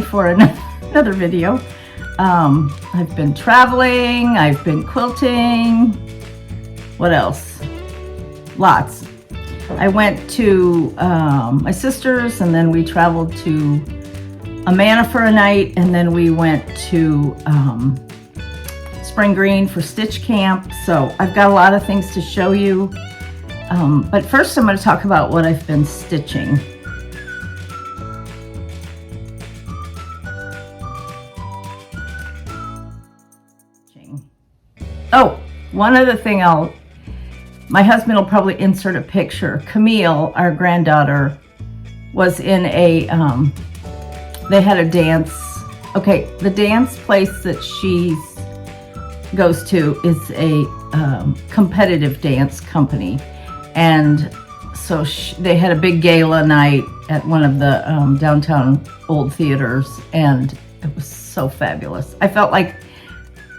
For another video. I've been traveling, I've been quilting. What else? Lots. I went to my sister's, and then we traveled to Amana for a night, and then we went to Spring Green for Stitch Camp. So I've got a lot of things to show you. But first I'm going to talk about what I've been stitching. Oh, one other thing my husband will probably insert a picture. Camille, our granddaughter, was in they had a dance. Okay, the dance place that she goes to is a competitive dance company. And so they had a big gala night at one of the downtown old theaters, and it was so fabulous. I felt like,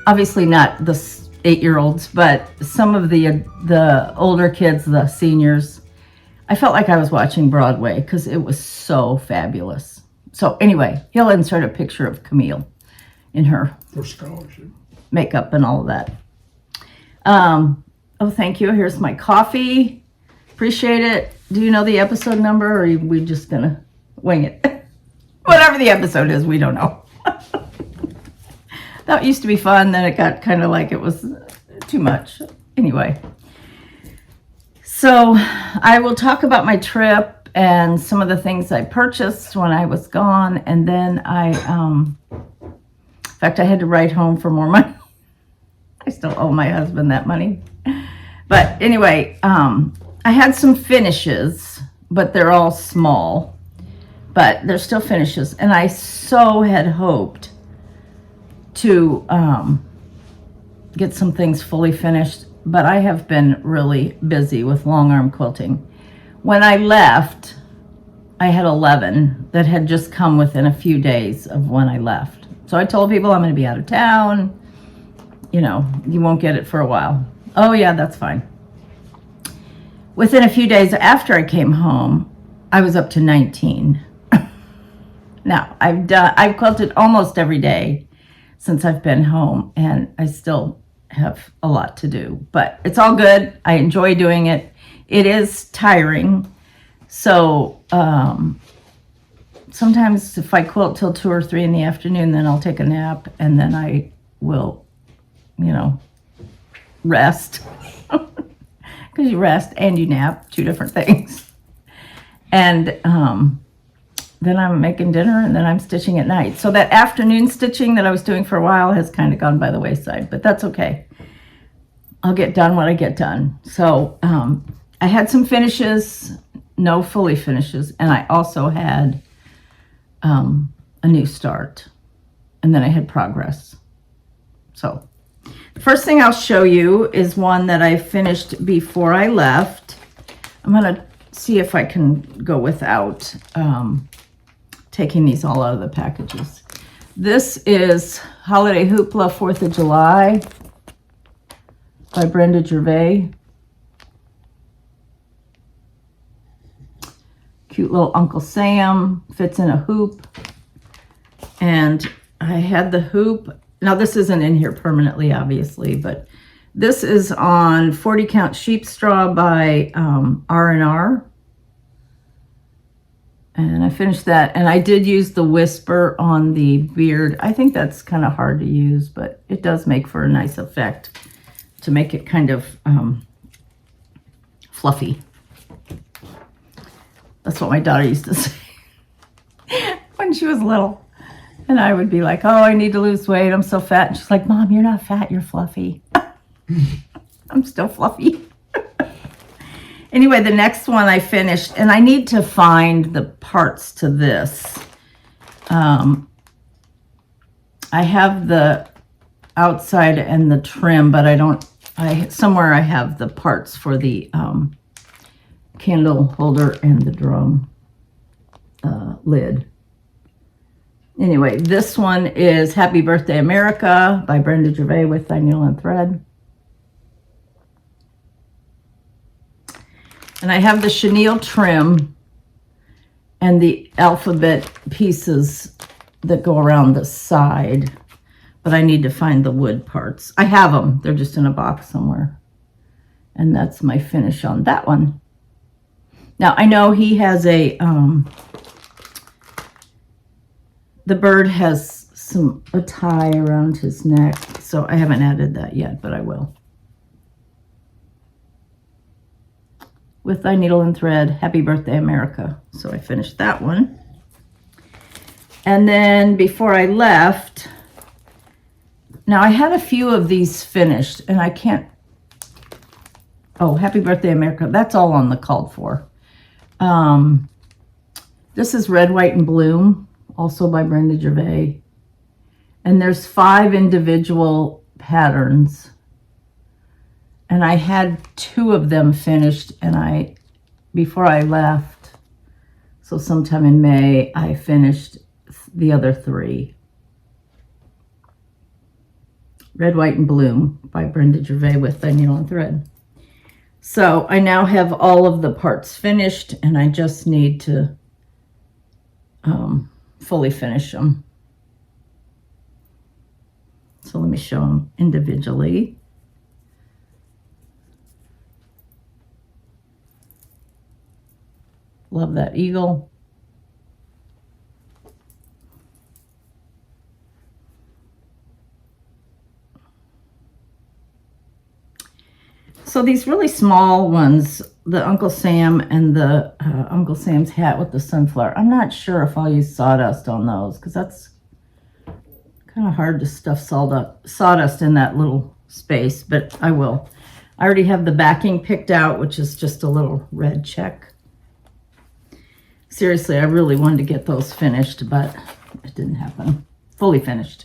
obviously not the 8-year-olds, but some of the older kids, the seniors, I felt like I was watching Broadway because it was so fabulous. So anyway, he'll insert a picture of Camille in her makeup and all of that. Oh, thank you. Here's my coffee. Appreciate it. Do you know the episode number, or are we just gonna wing it? Whatever the episode is, we don't know. That used to be fun, then it got kind of like it was too much. Anyway, so I will talk about my trip and some of the things I purchased when I was gone, and then in fact, I had to write home for more money. I still owe my husband that money. But anyway, I had some finishes, but they're all small, but they're still finishes, and I so had hoped to get some things fully finished, but I have been really busy with long arm quilting. When I left, I had 11 that had just come within a few days of when I left. So I told people I'm going to be out of town. You know, you won't get it for a while. Oh yeah, that's fine. Within a few days after I came home, I was up to 19. Now, I've quilted almost every day since I've been home, and I still have a lot to do, but it's all good. I enjoy doing it. It is tiring. So sometimes if I quilt till 2 or 3 in the afternoon, then I'll take a nap, and then I will, rest. Because you rest and you nap, 2 different things. And then I'm making dinner, and then I'm stitching at night. So that afternoon stitching that I was doing for a while has kind of gone by the wayside, but that's okay. I'll get done when I get done. So I had some finishes, no fully finishes, and I also had a new start, and then I had progress. So the first thing I'll show you is one that I finished before I left. I'm going to see if I can go without taking these all out of the packages. This is Holiday Hoopla 4th of July by Brenda Gervais. Cute little Uncle Sam, fits in a hoop. And I had the hoop. Now this isn't in here permanently, obviously, but this is on 40 count sheep straw by R&R. And I finished that, and I did use the whisper on the beard. I think that's kind of hard to use, but it does make for a nice effect to make it kind of fluffy. That's what my daughter used to say when she was little. And I would be like, oh, I need to lose weight. I'm so fat. And she's like, Mom, you're not fat. You're fluffy. I'm still fluffy. Anyway, the next one I finished, and I need to find the parts to this. I have the outside and the trim, but somewhere I have the parts for the candle holder and the drum lid. Anyway, this one is Happy Birthday America by Brenda Gervais with Thy Needle and Thread. And I have the chenille trim and the alphabet pieces that go around the side, but I need to find the wood parts. I have them. They're just in a box somewhere. And that's my finish on that one. Now, I know he has a, the bird has a tie around his neck, so I haven't added that yet, but I will. With Thy Needle and Thread, Happy Birthday, America. So I finished that one. And then before I left, now I had a few of these finished, and I can't, oh, Happy Birthday, America. That's all on the called for. This is Red, White, and Bloom, also by Brenda Gervais. And there's 5 individual patterns. And I had 2 of them finished, and before I left, so sometime in May, I finished the other 3. Red, White, and Bloom by Brenda Gervais with Thy Needle and Thread. So I now have all of the parts finished, and I just need to fully finish them. So let me show them individually. Love that eagle. So these really small ones, the Uncle Sam and the Uncle Sam's hat with the sunflower, I'm not sure if I'll use sawdust on those, because that's kind of hard to stuff sawdust in that little space, but I will. I already have the backing picked out, which is just a little red check. Seriously, I really wanted to get those finished, but it didn't happen. Fully finished.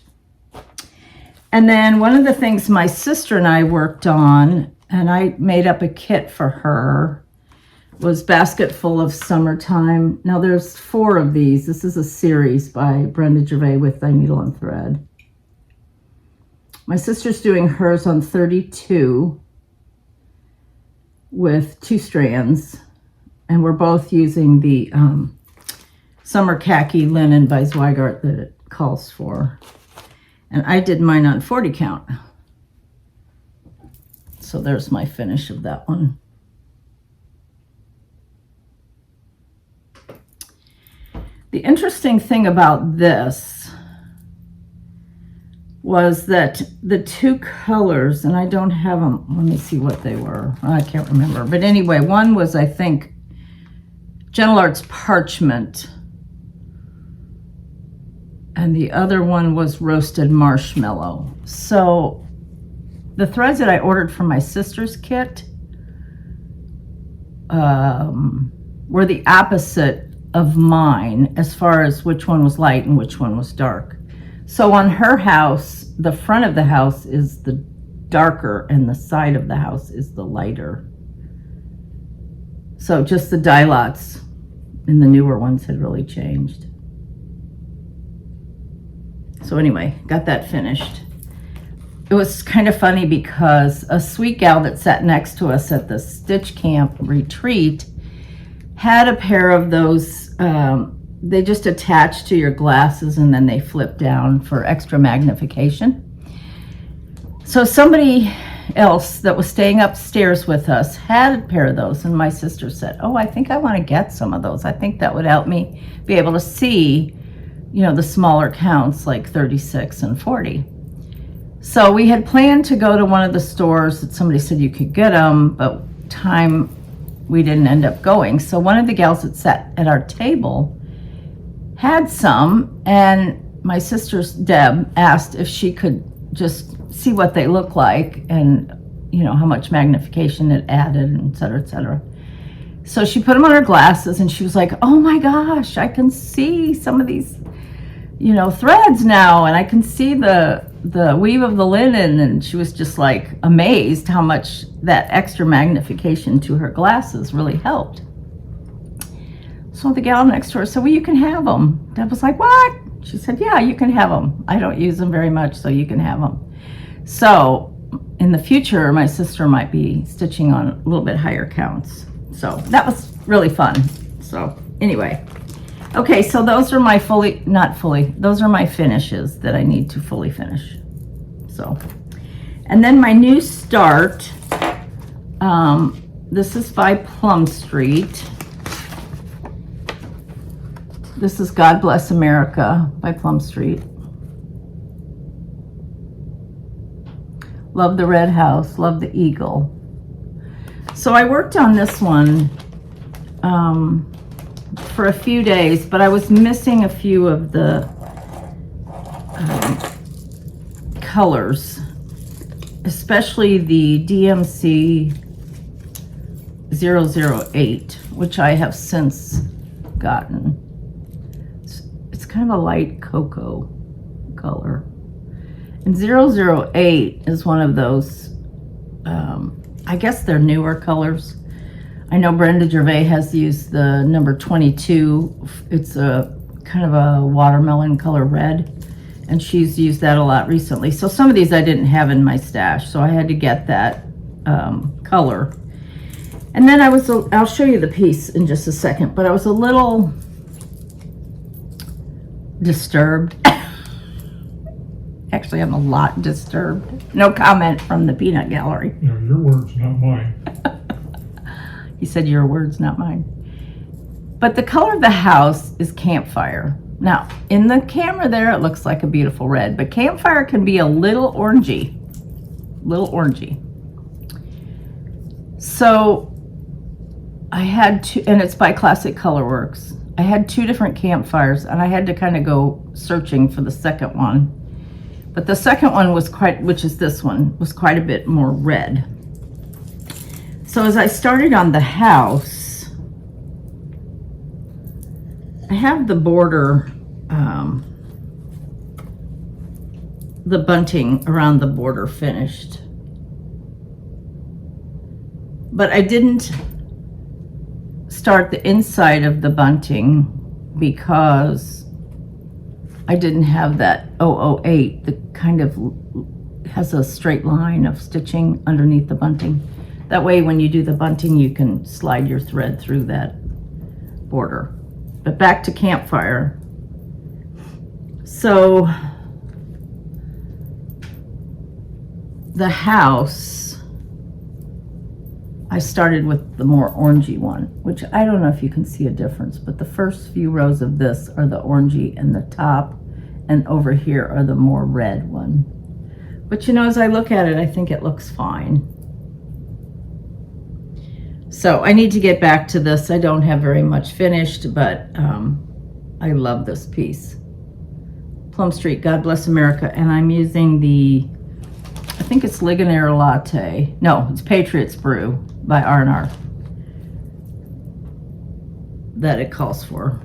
And then one of the things my sister and I worked on, and I made up a kit for her, was Basket Full of Summertime. Now there's 4 of these. This is a series by Brenda Gervais with Thy Needle and Thread. My sister's doing hers on 32 with 2 strands. And we're both using the Summer Khaki Linen by Zweigart that it calls for. And I did mine on 40 count. So there's my finish of that one. The interesting thing about this was that the 2 colors, and I don't have them, let me see what they were. I can't remember. But anyway, one was, I think, Gentle Arts Parchment, and the other one was Roasted Marshmallow. So the threads that I ordered from my sister's kit were the opposite of mine as far as which one was light and which one was dark. So on her house, the front of the house is the darker and the side of the house is the lighter. So just the dye lots in the newer ones had really changed. So anyway, got that finished. It was kind of funny because a sweet gal that sat next to us at the Stitch Camp retreat had a pair of those, they just attach to your glasses and then they flip down for extra magnification. So somebody else that was staying upstairs with us had a pair of those, and my sister said, oh, I think I want to get some of those. I think that would help me be able to see, you know, the smaller counts like 36 and 40. So we had planned to go to one of the stores that somebody said you could get them, but we didn't end up going. So one of the gals that sat at our table had some, and my sister's Deb asked if she could just see what they look like and, you know, how much magnification it added, and et cetera, et cetera. So she put them on her glasses and she was like, oh my gosh, I can see some of these, you know, threads now, and I can see the weave of the linen. And she was just like amazed how much that extra magnification to her glasses really helped. So the gal next to her said, well, you can have them. Deb was like, what? She said, yeah, you can have them. I don't use them very much, so you can have them. So in the future, my sister might be stitching on a little bit higher counts. So that was really fun. So anyway, Okay, so those are my those are my finishes that I need to fully finish. So, and then my new start, this is by Plum Street. This is God Bless America by Plum Street. Love the red house, love the eagle. So I worked on this one for a few days, but I was missing a few of the colors, especially the DMC 008, which I have since gotten. It's kind of a light cocoa color. And 008 is one of those, I guess they're newer colors. I know Brenda Gervais has used the number 22. It's a kind of a watermelon color red, and she's used that a lot recently. So some of these I didn't have in my stash, so I had to get that color. And then I'll show you the piece in just a second, but I was a little disturbed. Actually, I'm a lot disturbed. No comment from the peanut gallery. No, your words, not mine. He said your words, not mine. But the color of the house is campfire. Now, in the camera there, it looks like a beautiful red, but campfire can be a little orangey. So I had to, and it's by Classic Colorworks. I had two different campfires, and I had to kind of go searching for the second one. But the second one was which is this one, was quite a bit more red. So as I started on the house, I have the border, the bunting around the border finished. But I didn't start the inside of the bunting because I didn't have that 008 that kind of has a straight line of stitching underneath the bunting. That way when you do the bunting, you can slide your thread through that border. But back to campfire. So the house, I started with the more orangey one, which I don't know if you can see a difference, but the first few rows of this are the orangey, and the top and over here are the more red one. But you know, as I look at it, I think it looks fine. So I need to get back to this. I don't have very much finished, but I love this piece. Plum Street, God Bless America, and I'm using the, I think it's Ligonier Latte. No, it's Patriots Brew by R&R that it calls for.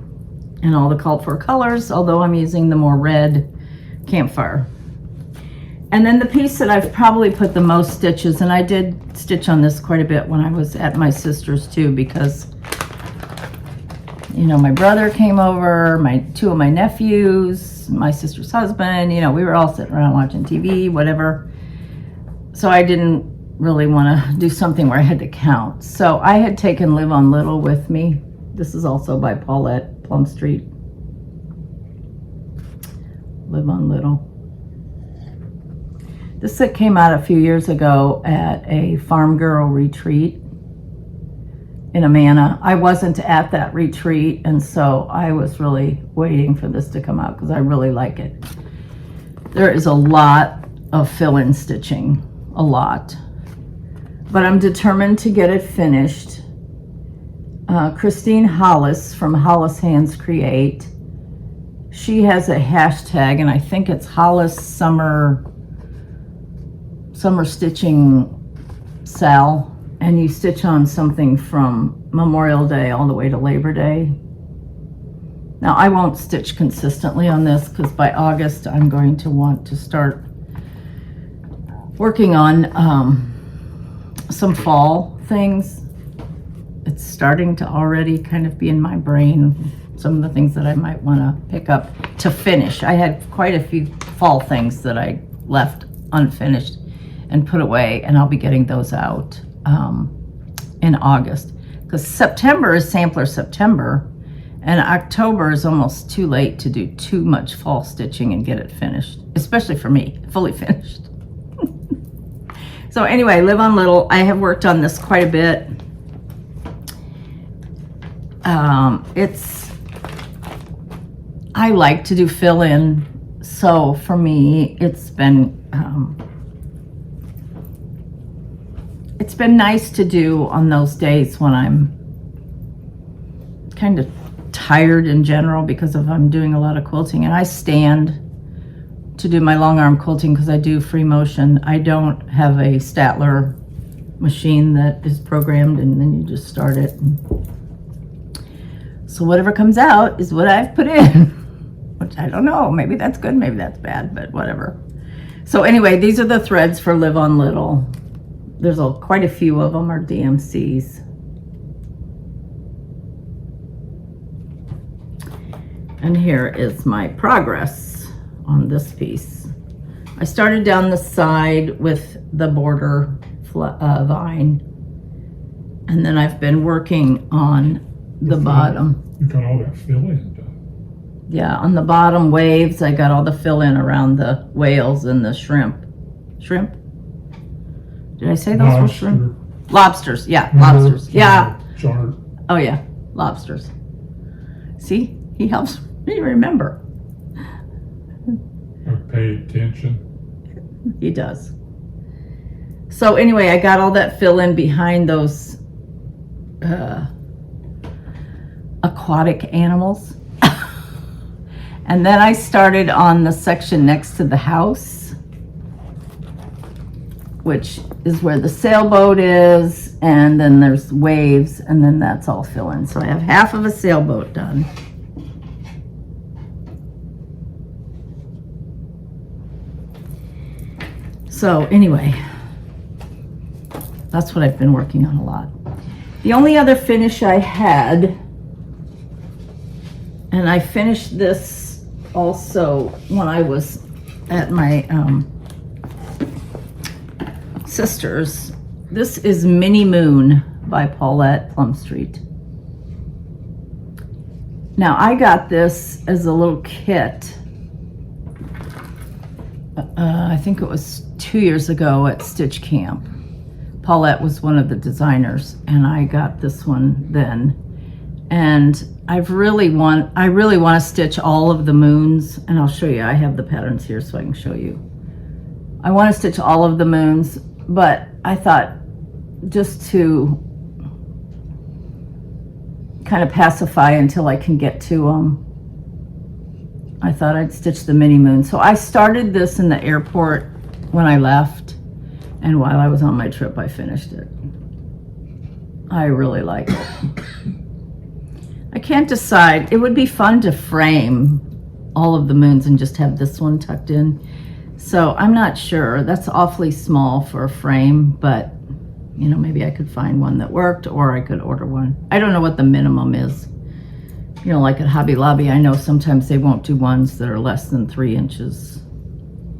And all the called for colors, although I'm using the more red campfire. And then the piece that I've probably put the most stitches, and I did stitch on this quite a bit when I was at my sister's too, because, you know, my brother came over, two of my nephews, my sister's husband, you know, we were all sitting around watching TV, whatever. So I didn't really want to do something where I had to count. So I had taken Live on Little with me. This is also by Paulette, Plum Street. Live on Little. This set came out a few years ago at a farm girl retreat in Amana. I wasn't at that retreat, and so I was really waiting for this to come out because I really like it. There is a lot of fill-in stitching, a lot. But I'm determined to get it finished. Christine Hollis from Hollis Hands Create. She has a hashtag, and I think it's Hollis Summer Stitching Sal, and you stitch on something from Memorial Day all the way to Labor Day. Now I won't stitch consistently on this because by August I'm going to want to start working on some fall things. It's starting to already kind of be in my brain, some of the things that I might want to pick up to finish. I had quite a few fall things that I left unfinished and put away, and I'll be getting those out in August, because September is Sampler September, And October is almost too late to do too much fall stitching and get it finished, especially for me, fully finished. So anyway, Live on Little. I have worked on this quite a bit. I like to do fill-in, so for me, it's been nice to do on those days when I'm kind of tired in general because I'm doing a lot of quilting, and I stand to do my long arm quilting because I do free motion. I don't have a Statler machine that is programmed and then you just start it. So whatever comes out is what I've put in, which I don't know, maybe that's good, maybe that's bad, but whatever. So anyway, these are the threads for Live on Little. There's quite a few of them are DMCs. And here is my progress on this piece. I started down the side with the border vine, and then I've been working on the bottom. You got all that fill-in done. Yeah, on the bottom waves, I got all the fill-in around the whales and the shrimp. Shrimp? Did I say those were shrimp? Lobsters, yeah, lobsters. Yeah. Chart. Oh yeah, lobsters. See, he helps me remember. Pay attention. He does. So anyway, I got all that fill-in behind those aquatic animals. And then I started on the section next to the house, which is where the sailboat is, and then there's waves, and then that's all fill-in. So I have half of a sailboat done. So anyway, that's what I've been working on a lot. The only other finish I had, and I finished this also when I was at my sister's. This is Mini Moon by Paulette Plumstreet. Now I got this as a little kit. I think it was 2 years ago at Stitch Camp. Paulette was one of the designers, and I got this one then. And I really want to stitch all of the moons, and I'll show you. I have the patterns here so I can show you. I want to stitch all of the moons, but I thought just to kind of pacify until I can get to them, I thought I'd stitch the mini moon. So I started this in the airport when I left, and while I was on my trip, I finished it. I really like it. I can't decide. It would be fun to frame all of the moons and just have this one tucked in. So I'm not sure. That's awfully small for a frame, but you know, maybe I could find one that worked, or I could order one. I don't know what the minimum is. You know, like at Hobby Lobby, I know sometimes they won't do ones that are less than 3 inches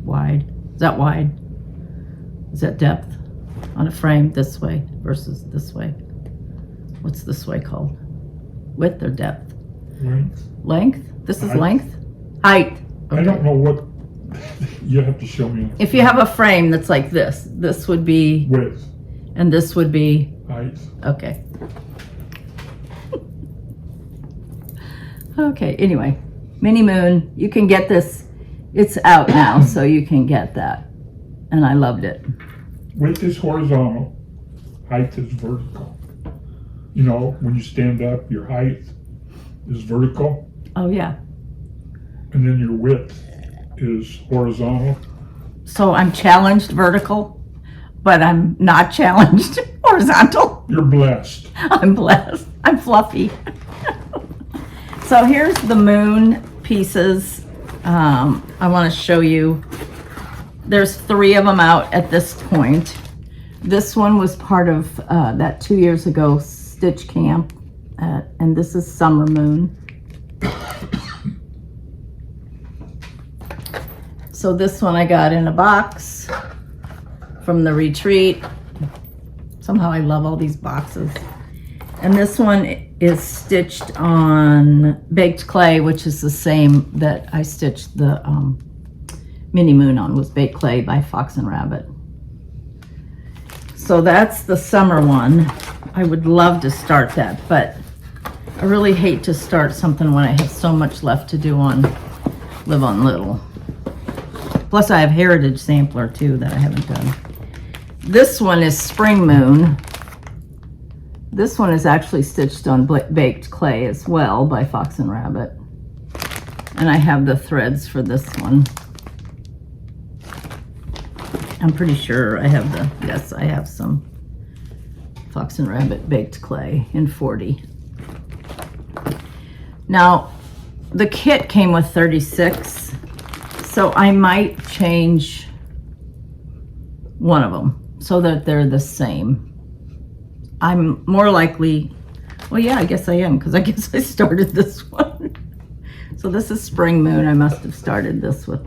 wide. Is that wide? Is that depth on a frame this way versus this way? What's this way called? Width or depth? Length. Length? This is Height. Length? Height. Okay. I don't know what, you have to show me. If you have a frame that's like this would be Width. and this would be Height. okay. Okay, anyway, Mini Moon, you can get this. It's out now, so you can get that. And I loved it. Width is horizontal, height is vertical. You know, when you stand up, your height is vertical, Oh yeah. and then your width is horizontal. So I'm challenged vertical, but I'm not challenged horizontal. You're blessed. I'm blessed. I'm fluffy. So here's the moon pieces. I want to show you. There's 3 of them out at this point. This one was part of that 2 years ago Stitch Camp, and this is Summer Moon. So this one I got in a box from the retreat. Somehow I love all these boxes. And this one is stitched on baked clay, which is the same that I stitched the mini moon on, was baked clay by Fox and Rabbit. So that's the summer one. I would love to start that, but I really hate to start something when I have so much left to do on Live on Little. Plus I have Heritage Sampler too that I haven't done. This one is Spring Moon. This one is actually stitched on baked clay as well by Fox and Rabbit. And I have the threads for this one. I'm pretty sure I have yes, I have some Fox and Rabbit baked clay in 40. Now, the kit came with 36, so I might change one of them so that they're the same. I'm more likely, well, yeah, I guess I am, because I guess I started this one. So this is Spring Moon. I must have started this with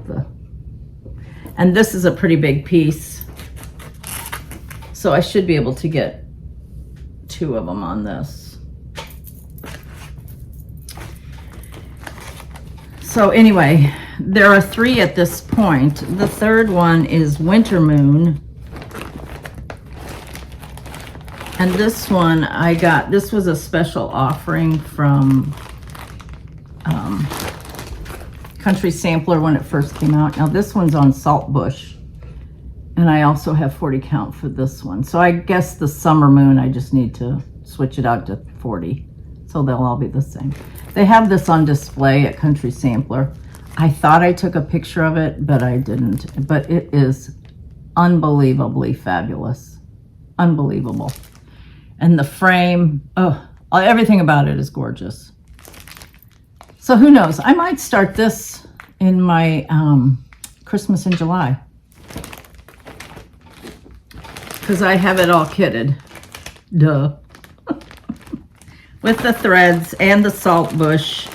and this is a pretty big piece. So I should be able to get 2 of them on this. So anyway, there are 3 at this point. The third one is Winter Moon. And this one I got, this was a special offering from Country Sampler when it first came out. Now this one's on Saltbush, and I also have 40 count for this one. So I guess the Summer Moon, I just need to switch it out to 40, so they'll all be the same. They have this on display at Country Sampler. I thought I took a picture of it, but I didn't. But it is unbelievably fabulous. Unbelievable. And the frame, oh, everything about it is gorgeous. So who knows? I might start this in my Christmas in July, because I have it all kitted. Duh. With the threads and the Saltbush.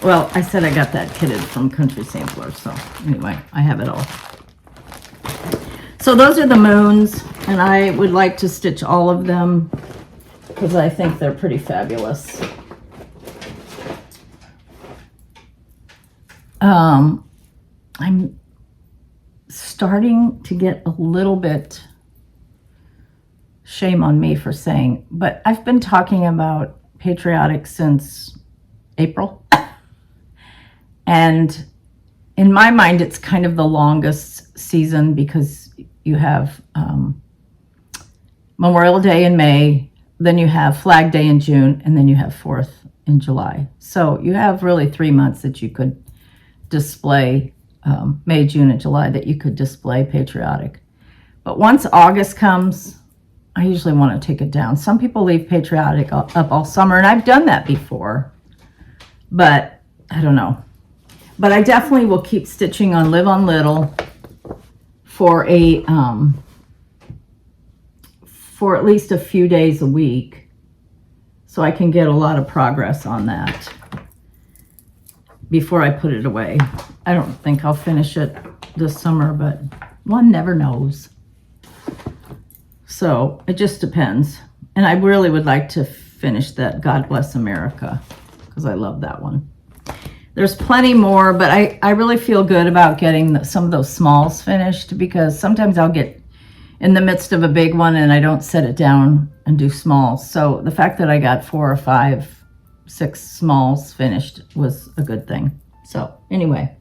Well, I said I got that kitted from Country Sampler, so anyway, I have it all. So those are the moons, and I would like to stitch all of them because I think they're pretty fabulous. I'm starting to get a little bit, shame on me for saying, but I've been talking about patriotic since April. And in my mind, it's kind of the longest season because you have Memorial Day in May, then you have Flag Day in June, and then you have 4th in July. So you have really 3 months that you could display, May, June, and July, that you could display patriotic. But once August comes, I usually want to take it down. Some people leave patriotic up all summer, and I've done that before, but I don't know. But I definitely will keep stitching on Live on Little for for at least a few days a week, so I can get a lot of progress on that before I put it away. I don't think I'll finish it this summer, but one never knows. So it just depends. And I really would like to finish that God Bless America, because I love that one. There's plenty more, but I really feel good about getting some of those smalls finished, because sometimes I'll get in the midst of a big one and I don't set it down and do smalls. So the fact that I got 4 or 5, 6 smalls finished was a good thing. So anyway,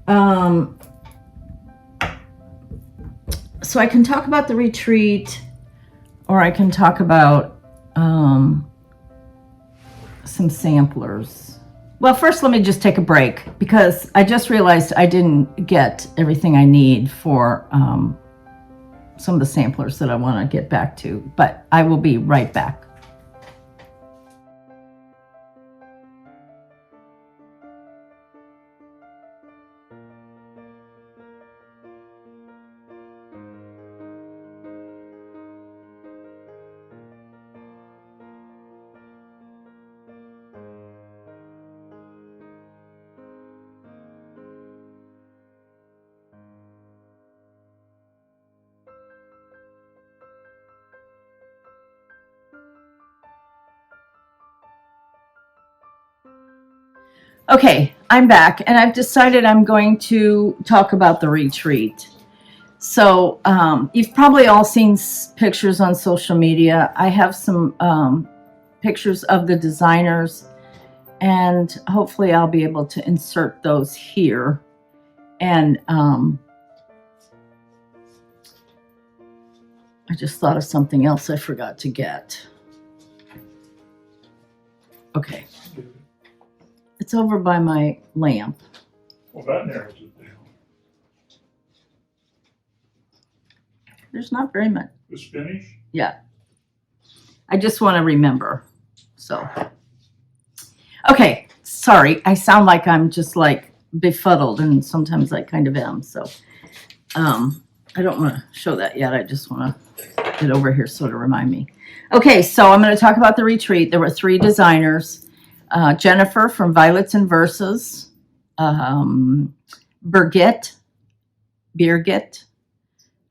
so I can talk about the retreat, or I can talk about some samplers. Well, first let me just take a break, because I just realized I didn't get everything I need for some of the samplers that I want to get back to, but I will be right back. Okay, I'm back, and I've decided I'm going to talk about the retreat. So, you've probably all seen pictures on social media. I have some pictures of the designers, and hopefully, I'll be able to insert those here. And I just thought of something else I forgot to get. Okay, it's over by my lamp. Well, that narrows it down. There's not very much. The spinach? Yeah. I just want to remember. So, okay. Sorry. I sound like I'm just like befuddled, and sometimes I kind of am. So, I don't want to show that yet. I just want to get over here so to remind me. Okay. So I'm going to talk about the retreat. There were 3 designers. Jennifer from Violets and Verses, Birgit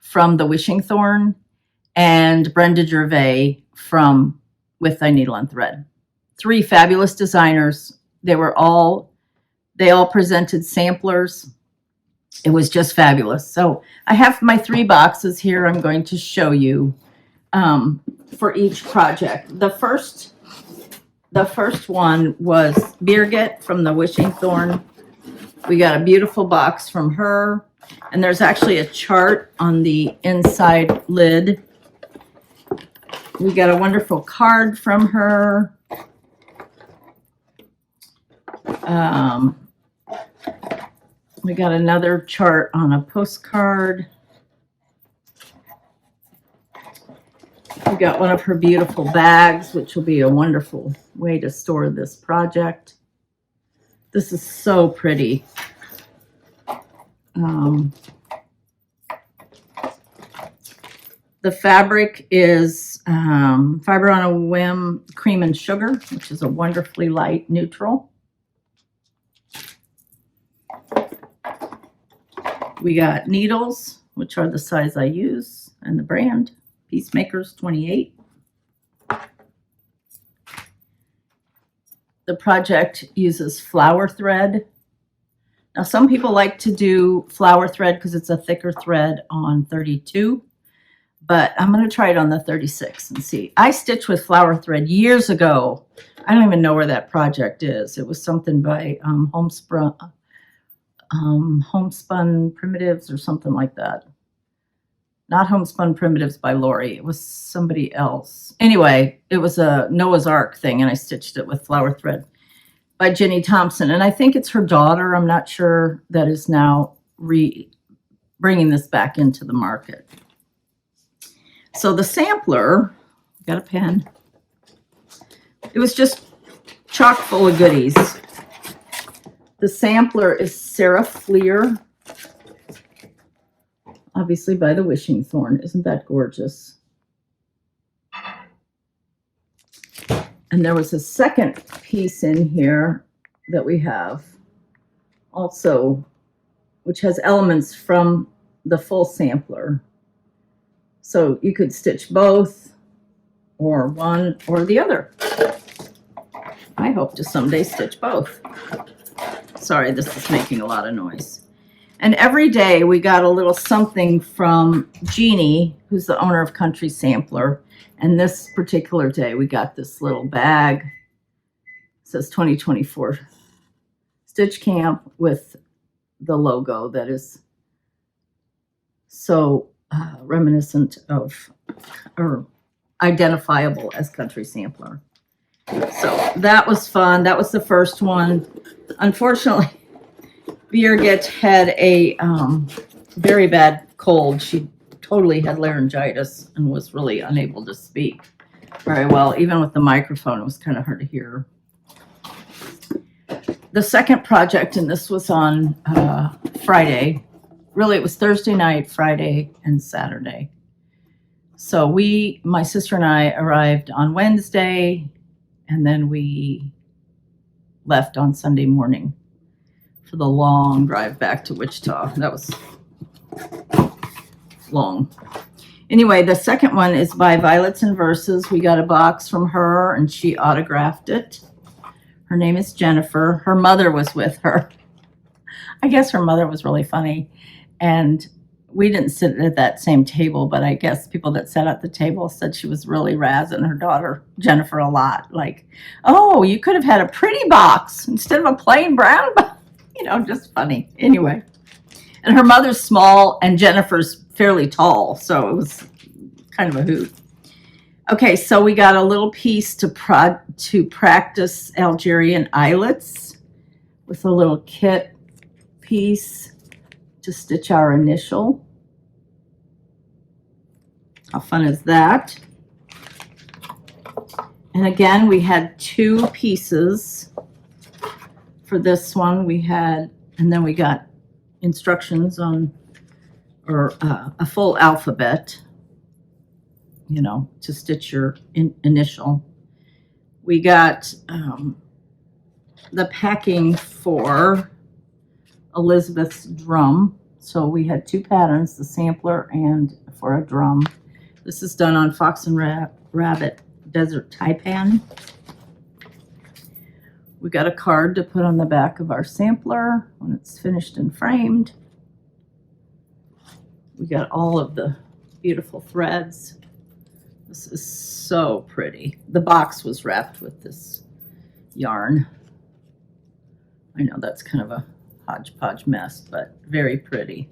from The Wishing Thorn, and Brenda Gervais from With Thy Needle and Thread. 3 fabulous designers. They all presented samplers. It was just fabulous. So I have my 3 boxes here I'm going to show you for each project. The first one was Birgit from The Wishing Thorn. We got a beautiful box from her. And there's actually a chart on the inside lid. We got a wonderful card from her. We got another chart on a postcard. We got one of her beautiful bags, which will be a wonderful way to store this project. This is so pretty. The fabric is Fiber on a Whim Cream and Sugar, which is a wonderfully light neutral. We got needles, which are the size I use, and the brand, Peacemakers 28. The project uses flower thread. Now, some people like to do flower thread because it's a thicker thread on 32, but I'm going to try it on the 36 and see. I stitched with flower thread years ago. I don't even know where that project is. It was something by Homespun Primitives or something like that. Not Homespun Primitives by Lori. It was somebody else. Anyway, it was a Noah's Ark thing, and I stitched it with flower thread by Jenny Thompson. And I think it's her daughter, I'm not sure, that is now bringing this back into the market. So the sampler, got a pen. It was just chock full of goodies. The sampler is Sarah Fleer, obviously by the Wishing Thorn. Isn't that gorgeous? And there was a second piece in here that we have also, which has elements from the full sampler. So you could stitch both or one or the other. I hope to someday stitch both. Sorry, this is making a lot of noise. And every day we got a little something from Jeannie, who's the owner of Country Sampler. And this particular day we got this little bag. It says 2024 Stitch Camp with the logo that is so reminiscent of or identifiable as Country Sampler. So that was fun. That was the first one. Unfortunately, Birgit had a very bad cold. She totally had laryngitis and was really unable to speak very well. Even with the microphone, it was kind of hard to hear her. The second project, and this was on Friday. Really, it was Thursday night, Friday, and Saturday. So my sister and I arrived on Wednesday, and then we left on Sunday morning for the long drive back to Wichita. That was long. Anyway, the second one is by Violets and Verses. We got a box from her, and she autographed it. Her name is Jennifer. Her mother was with her. I guess her mother was really funny. And we didn't sit at that same table, but I guess people that sat at the table said she was really razzing her daughter, Jennifer, a lot. Like, oh, you could have had a pretty box instead of a plain brown box. Just funny. Anyway. And her mother's small and Jennifer's fairly tall, so it was kind of a hoot. Okay, so we got a little piece to practice Algerian eyelets with a little kit piece to stitch our initial. How fun is that? And again, we had 2 pieces for this one. And then we got instructions on, or a full alphabet, to stitch your initial. We got the packing for Elizabeth's drum. So we had 2 patterns, the sampler and for a drum. This is done on Fox and Rabbit Desert Taipan. We got a card to put on the back of our sampler when it's finished and framed. We got all of the beautiful threads. This is so pretty. The box was wrapped with this yarn. I know that's kind of a hodgepodge mess, but very pretty.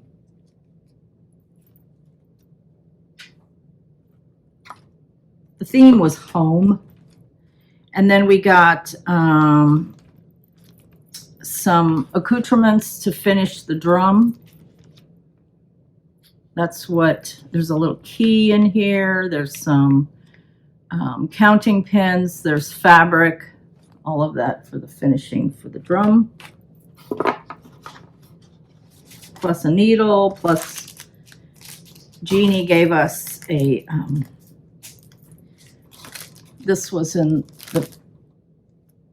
The theme was home. And then we got some accoutrements to finish the drum. There's a little key in here. There's some counting pins. There's fabric, all of that for the finishing for the drum. Plus a needle, plus Jeannie gave us a, this was in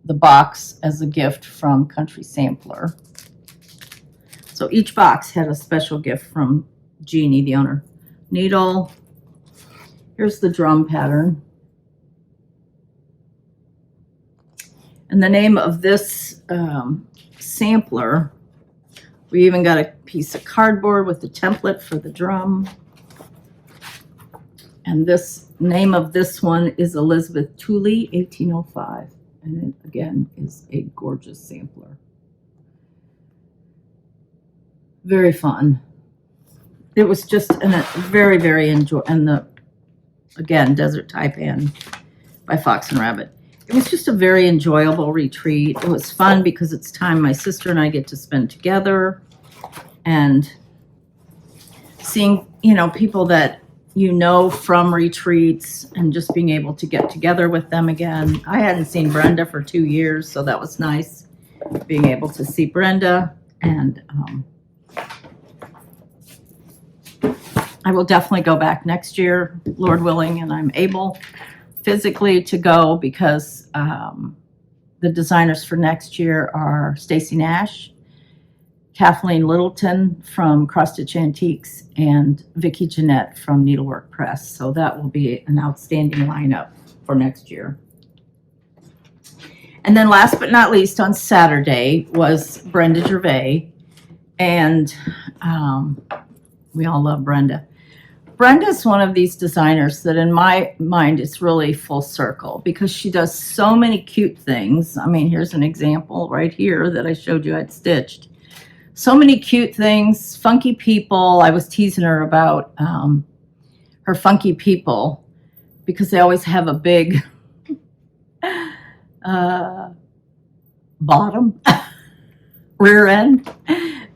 the box as a gift from Country Sampler. So each box had a special gift from Jeannie, the owner. Needle. Here's the drum pattern. And the name of this sampler, we even got a piece of cardboard with the template for the drum. And this name of this one is Elizabeth Tooley, 1805. And it, again, is a gorgeous sampler. Very fun. It was just a very, very enjoyable. And again, Desert Taipan by Fox and Rabbit. It was just a very enjoyable retreat. It was fun because it's time my sister and I get to spend together. And seeing, people that from retreats and just being able to get together with them again. I hadn't seen Brenda for 2 years, so that was nice being able to see Brenda. And I will definitely go back next year, Lord willing, and I'm able physically to go because the designers for next year are Stacy Nash, Kathleen Littleton from Cross Stitch Antiques, and Vicki Jeanette from Needlework Press. So that will be an outstanding lineup for next year. And then last but not least, on Saturday was Brenda Gervais. And we all love Brenda. Brenda's one of these designers that in my mind is really full circle because she does so many cute things. I mean, here's an example right here that I showed you I'd stitched. So many cute things, funky people. I was teasing her about her funky people because they always have a big bottom, rear end,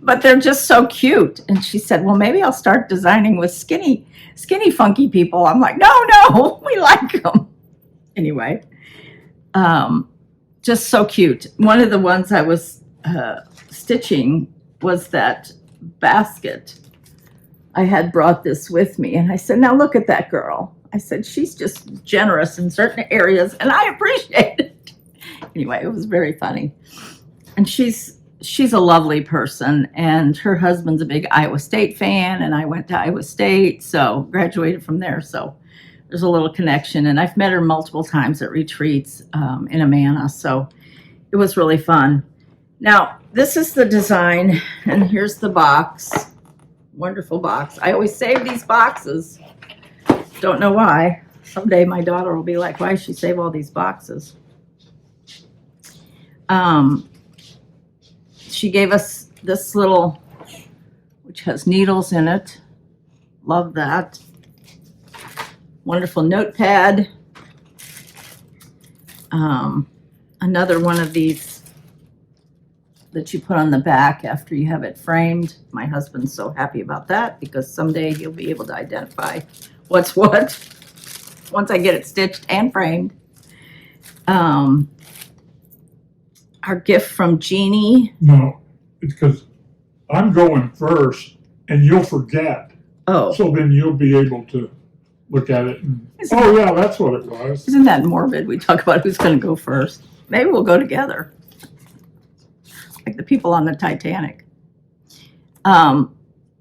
but they're just so cute. And she said, well, maybe I'll start designing with skinny funky people. I'm like, no, we like them. Anyway, just so cute. One of the ones I was stitching was that basket. I had brought this with me and I said, now look at that girl. I said, she's just generous in certain areas and I appreciate it. Anyway, it was very funny. And she's a lovely person and her husband's a big Iowa State fan and I went to Iowa State, so graduated from there. So there's a little connection and I've met her multiple times at retreats in Amana. So it was really fun. Now, this is the design, and here's the box. Wonderful box. I always save these boxes. Don't know why. Someday my daughter will be like, why does she save all these boxes? She gave us this little, which has needles in it. Love that. Wonderful notepad. Another one of these that you put on the back after you have it framed. My husband's so happy about that because someday he'll be able to identify what's what once I get it stitched and framed. Our gift from Jeannie. No, it's because I'm going first and you'll forget. Oh, So then you'll be able to look at it and, oh yeah, that's what it was. isn't that morbid? We talk about who's going to go first. Maybe we'll go together. Like the people on the Titanic.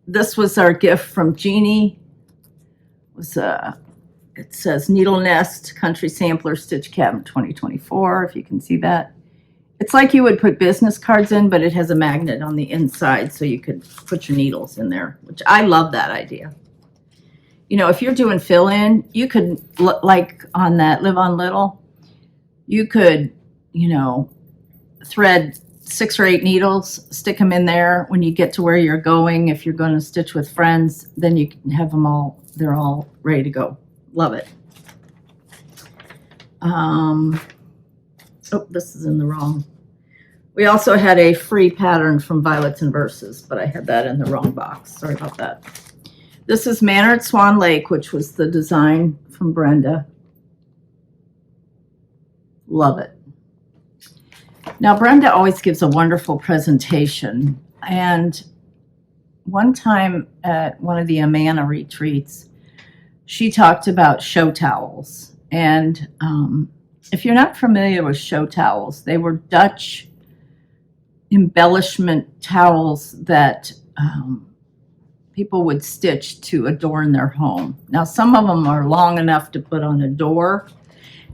This was our gift from Jeannie. It says Needle Nest Country Sampler Stitch Cabinet 2024, if you can see that. It's like you would put business cards in, but it has a magnet on the inside so you could put your needles in there, which I love that idea. You know, if you're doing fill-in, you could, like on that Live on Little, you could, you know, thread 6 or 8 needles, stick them in there. When you get to where you're going, if you're going to stitch with friends, then you can have them all, they're all ready to go. Love it. Oh, this is in the wrong. We also had a free pattern from Violets and Verses, but I had that in the wrong box. Sorry about that. This is Manor at Swan Lake, which was the design from Brenda. Love it. Now, Brenda always gives a wonderful presentation. And one time at one of the Amana retreats, she talked about show towels. And if you're not familiar with show towels, they were Dutch embellishment towels that people would stitch to adorn their home. Now, some of them are long enough to put on a door.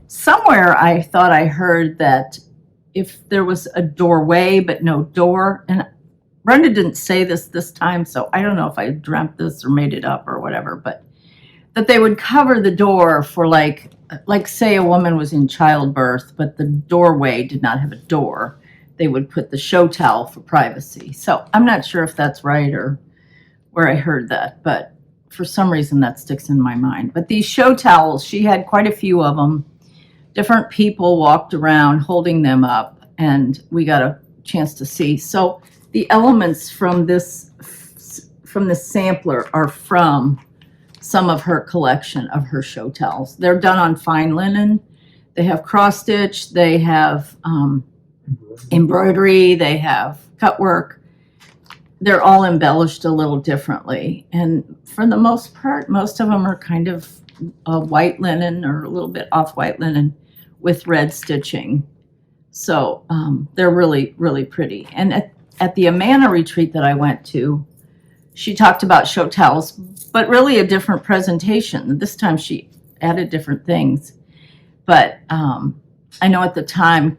Somewhere I thought I heard that if there was a doorway but no door, and Brenda didn't say this time, so I don't know if I dreamt this or made it up or whatever, but that they would cover the door for like say a woman was in childbirth, but the doorway did not have a door. They would put the show towel for privacy. So I'm not sure if that's right or where I heard that, but for some reason that sticks in my mind. But these show towels, she had quite a few of them. Different people walked around holding them up, and we got a chance to see. So the elements from the sampler are from some of her collection of her show towels. They're done on fine linen. They have cross stitch. They have embroidery. They have cut work. They're all embellished a little differently. And for the most part, most of them are kind of white linen or a little bit off white linen with red stitching. So they're really, really pretty. And at the Amana retreat that I went to, she talked about show towels, but really a different presentation. This time she added different things. But I know at the time,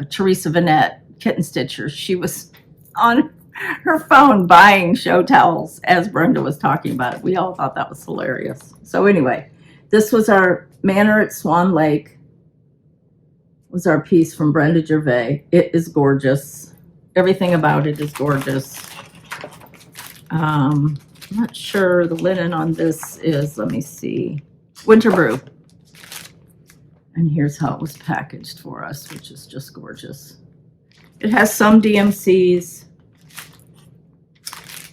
Teresa Vanette, Kitten Stitcher, she was on her phone buying show towels as Brenda was talking about it. We all thought that was hilarious. So anyway, this was our Manor at Swan Lake, was our piece from Brenda Gervais. It is gorgeous. Everything about it is gorgeous. I'm not sure the linen on this is, let me see, Winter Brew. And here's how it was packaged for us, which is just gorgeous. It has some DMCs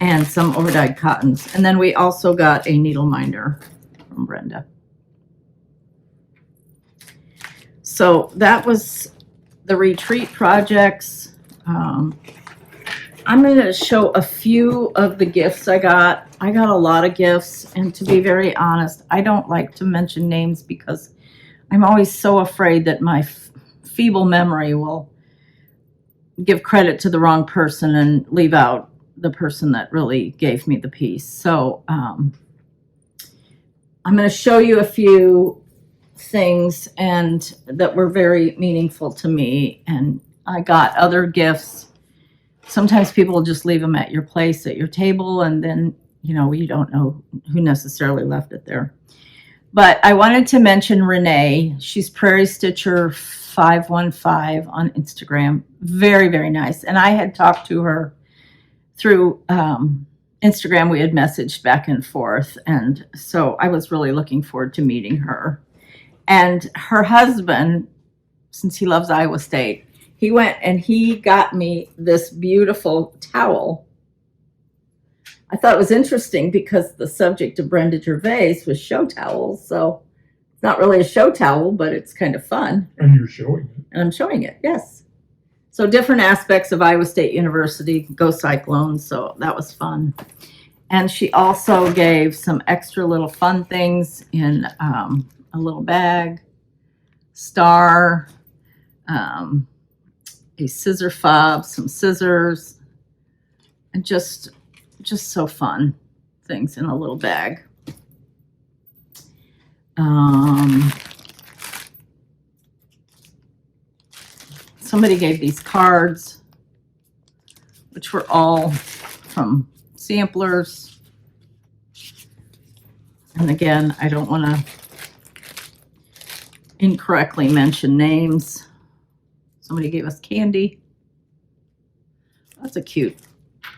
and some overdyed cottons. And then we also got a needle minder from Brenda. So that was the retreat projects. I'm going to show a few of the gifts I got. I got a lot of gifts, and to be very honest, I don't like to mention names because I'm always so afraid that my feeble memory will give credit to the wrong person and leave out the person that really gave me the piece. So I'm going to show you a few things and that were very meaningful to me, and I got other gifts. Sometimes people will just leave them at your place, at your table, and then, you don't know who necessarily left it there. But I wanted to mention Renee. She's Prairie Stitcher 515 on Instagram. Very, very nice. And I had talked to her through Instagram. We had messaged back and forth. And so I was really looking forward to meeting her. And her husband, since he loves Iowa State, he went and he got me this beautiful towel. I thought it was interesting because the subject of Brenda Gervais was show towels. So it's not really a show towel, but it's kind of fun. And you're showing it. And I'm showing it, yes. So different aspects of Iowa State University, go Cyclones. So that was fun. And she also gave some extra little fun things in a little bag, star, a scissor fob, some scissors, and just so fun things in a little bag. Somebody gave these cards, which were all from samplers. And again, I don't want to incorrectly mention names. Somebody gave us candy. That's a cute.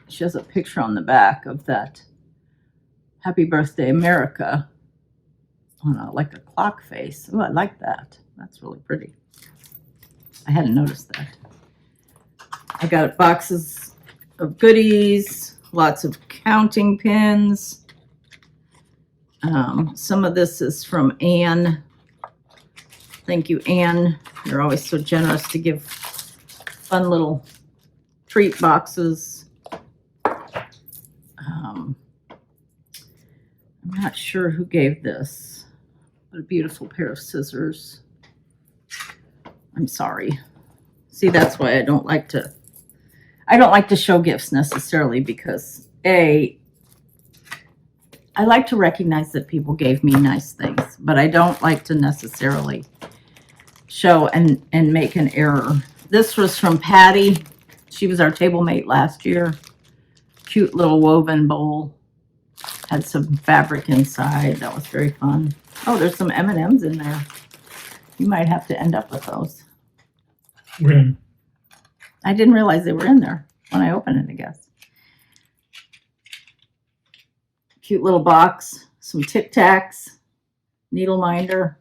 She has a picture on the back of that Happy Birthday America on like a clock face. Oh, I like that. That's really pretty. I hadn't noticed that. I got boxes of goodies, lots of counting pins. Some of this is from Anne. Thank you, Anne. You're always so generous to give fun little treat boxes. I'm not sure who gave this, but a beautiful pair of scissors. I'm sorry. See, that's why I don't like to show gifts necessarily, because I like to recognize that people gave me nice things, but I don't like to necessarily show and make an error. This was from Patty. She was our table mate last year. Cute little woven bowl. Had some fabric inside. That was very fun. Oh, there's some M&Ms in there. You might have to end up with those. When? I didn't realize they were in there when I opened it, I guess. Cute little box. Some Tic Tacs. Needle minder.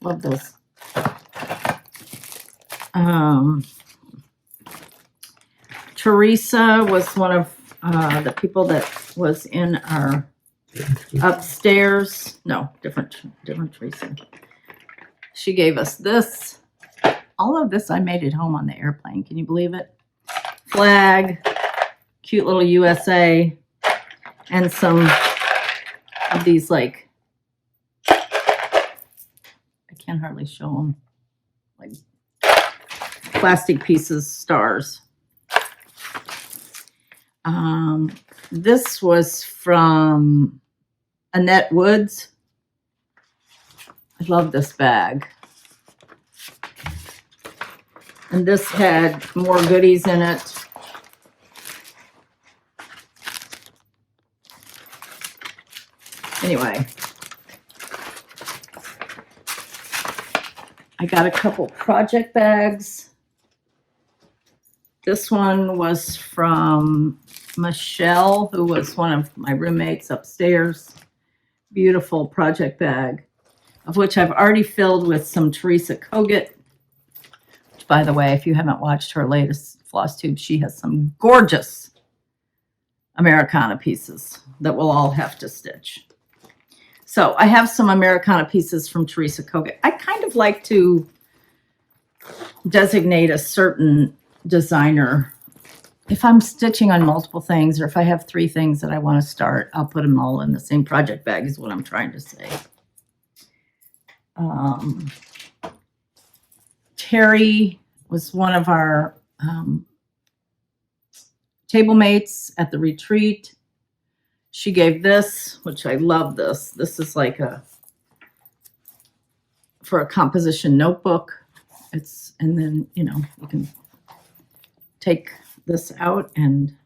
Love those. Teresa was one of the people that was in our upstairs. No, different Teresa. She gave us this. All of this I made at home on the airplane. Can you believe it? Flag, cute little USA, and some of these, like, I can hardly show them, like plastic pieces, stars. This was from Annette Woods. I love this bag. And this had more goodies in it. Anyway, I got a couple project bags. This one was from Michelle, who was one of my roommates upstairs. Beautiful project bag, of which I've already filled with some Teresa Kogut. Which, by the way, if you haven't watched her latest floss tube, she has some gorgeous Americana pieces that we'll all have to stitch. So I have some Americana pieces from Teresa Kogut. I kind of like to designate a certain designer. If I'm stitching on multiple things, or if I have 3 things that I want to start, I'll put them all in the same project bag, is what I'm trying to say. Terry was one of our table mates at the retreat. She gave this, which I love this. This is like for a composition notebook. and then, you can take this out, and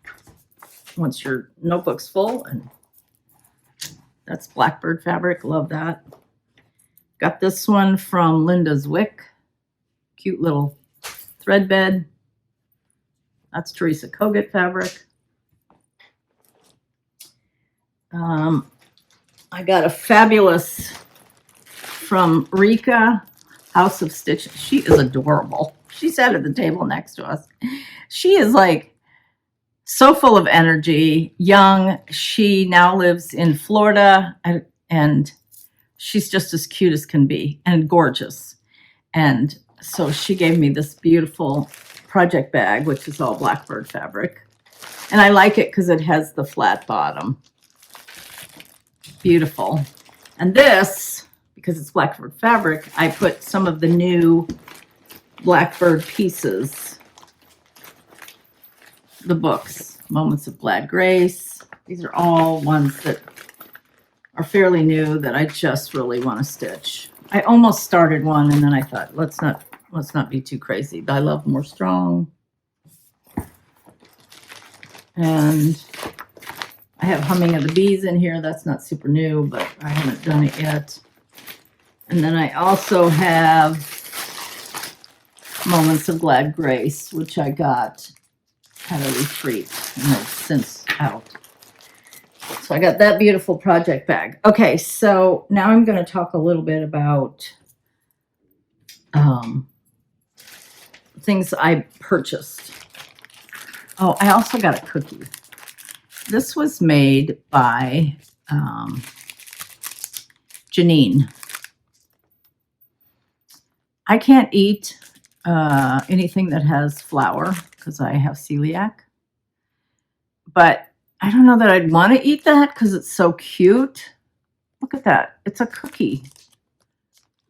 once your notebook's full, and that's Blackbird fabric. Love that. Got this one from Linda's Wick. Cute little thread bed. That's Teresa Kogut fabric. I got a fabulous from Rika, House of Stitch. She is adorable. She sat at the table next to us. She is like so full of energy, young. She now lives in Florida, and she's just as cute as can be and gorgeous. And so she gave me this beautiful project bag, which is all Blackbird fabric. And I like it because it has the flat bottom. Beautiful. And this, because it's Blackbird fabric, I put some of the new Blackbird pieces, the books, Moments of Glad Grace. These are all ones that are fairly new that I just really want to stitch. I almost started one, and then I thought, let's not be too crazy. But I love More Strong. And I have Humming of the Bees in here. That's not super new, but I haven't done it yet. And then I also have Moments of Glad Grace, which I got at a retreat, and it's since out. So I got that beautiful project bag. Okay, so now I'm going to talk a little bit about things I purchased. Oh, I also got a cookie. This was made by Janine. I can't eat anything that has flour because I have celiac. But I don't know that I'd want to eat that because it's so cute. Look at that. It's a cookie.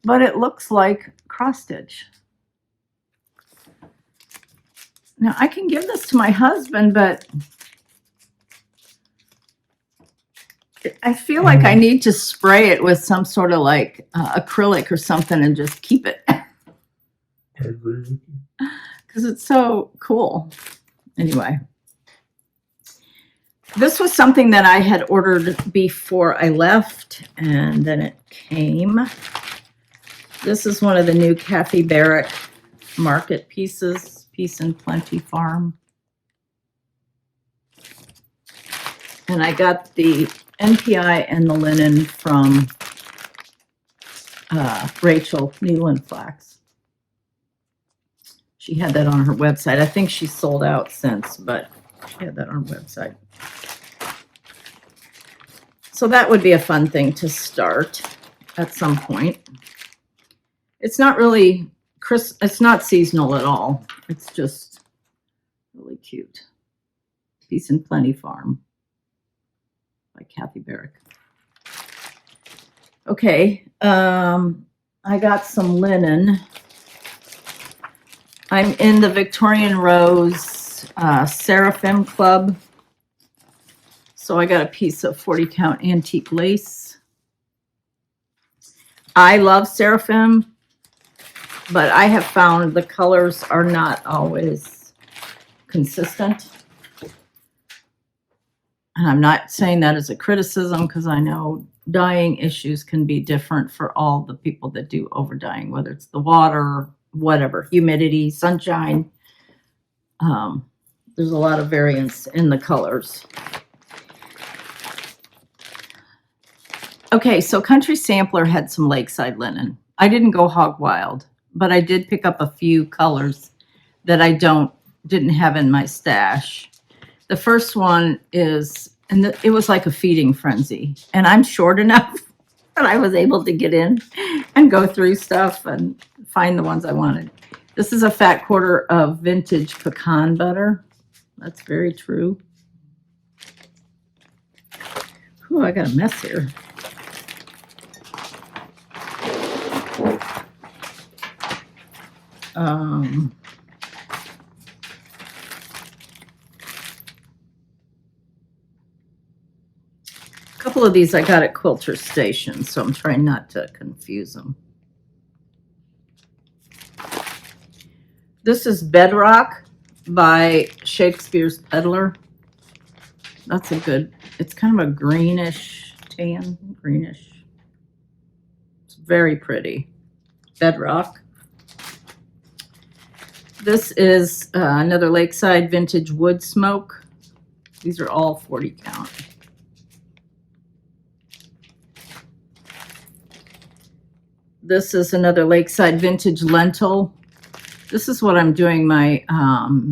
But it looks like cross stitch. Now, I can give this to my husband, but I feel like I need to spray it with some sort of like acrylic or something and just keep it. I agree with you. Because it's so cool. Anyway. This was something that I had ordered before I left, and then it came. This is one of the new Kathy Barrett market pieces, Peace and Plenty Farm. And I got the NPI and the linen from Rachel Needle and Flax. She had that on her website. I think she's sold out since, but she had that on her website. So that would be a fun thing to start at some point. It's not really it's not seasonal at all. It's just really cute. Peace and Plenty Farm by Kathy Barrick. Okay, I got some linen. I'm in the Victorian Rose Seraphim Club. So I got a piece of 40 count antique lace. I love Seraphim, but I have found the colors are not always consistent. And I'm not saying that as a criticism because I know dyeing issues can be different for all the people that do over dyeing, whether it's the water, whatever, humidity, sunshine. There's a lot of variance in the colors. Okay, so Country Sampler had some lakeside linen. I didn't go hog wild, but I did pick up a few colors that I didn't have in my stash. The first one is, and it was like a feeding frenzy. And I'm short enough that I was able to get in and go through stuff and find the ones I wanted. This is a fat quarter of vintage pecan butter. That's very true. Ooh, I got a mess here. A couple of these I got at Quilter Station, so I'm trying not to confuse them. This is Bedrock by Shakespeare's Peddler. That's a good, it's kind of a greenish tan, greenish. It's very pretty. Bedrock. This is another Lakeside Vintage Wood Smoke. These are all 40 count. This is another Lakeside Vintage Lentil. This is what I'm doing my I'll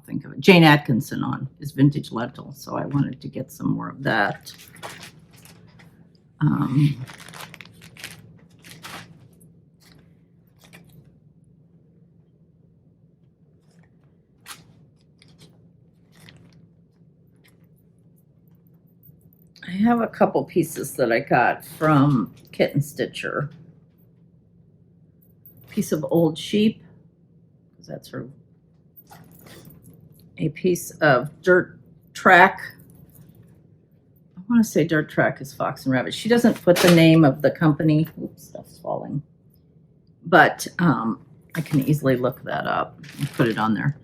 think of it. Jane Atkinson on is vintage lentil, so I wanted to get some more of that. I have a couple pieces that I got from Kitten Stitcher. Piece of old sheep, because that's her. A piece of dirt track. I want to say dirt track is Fox and Rabbit. She doesn't put the name of the company. Oops, stuff's falling. But I can easily look that up and put it on there.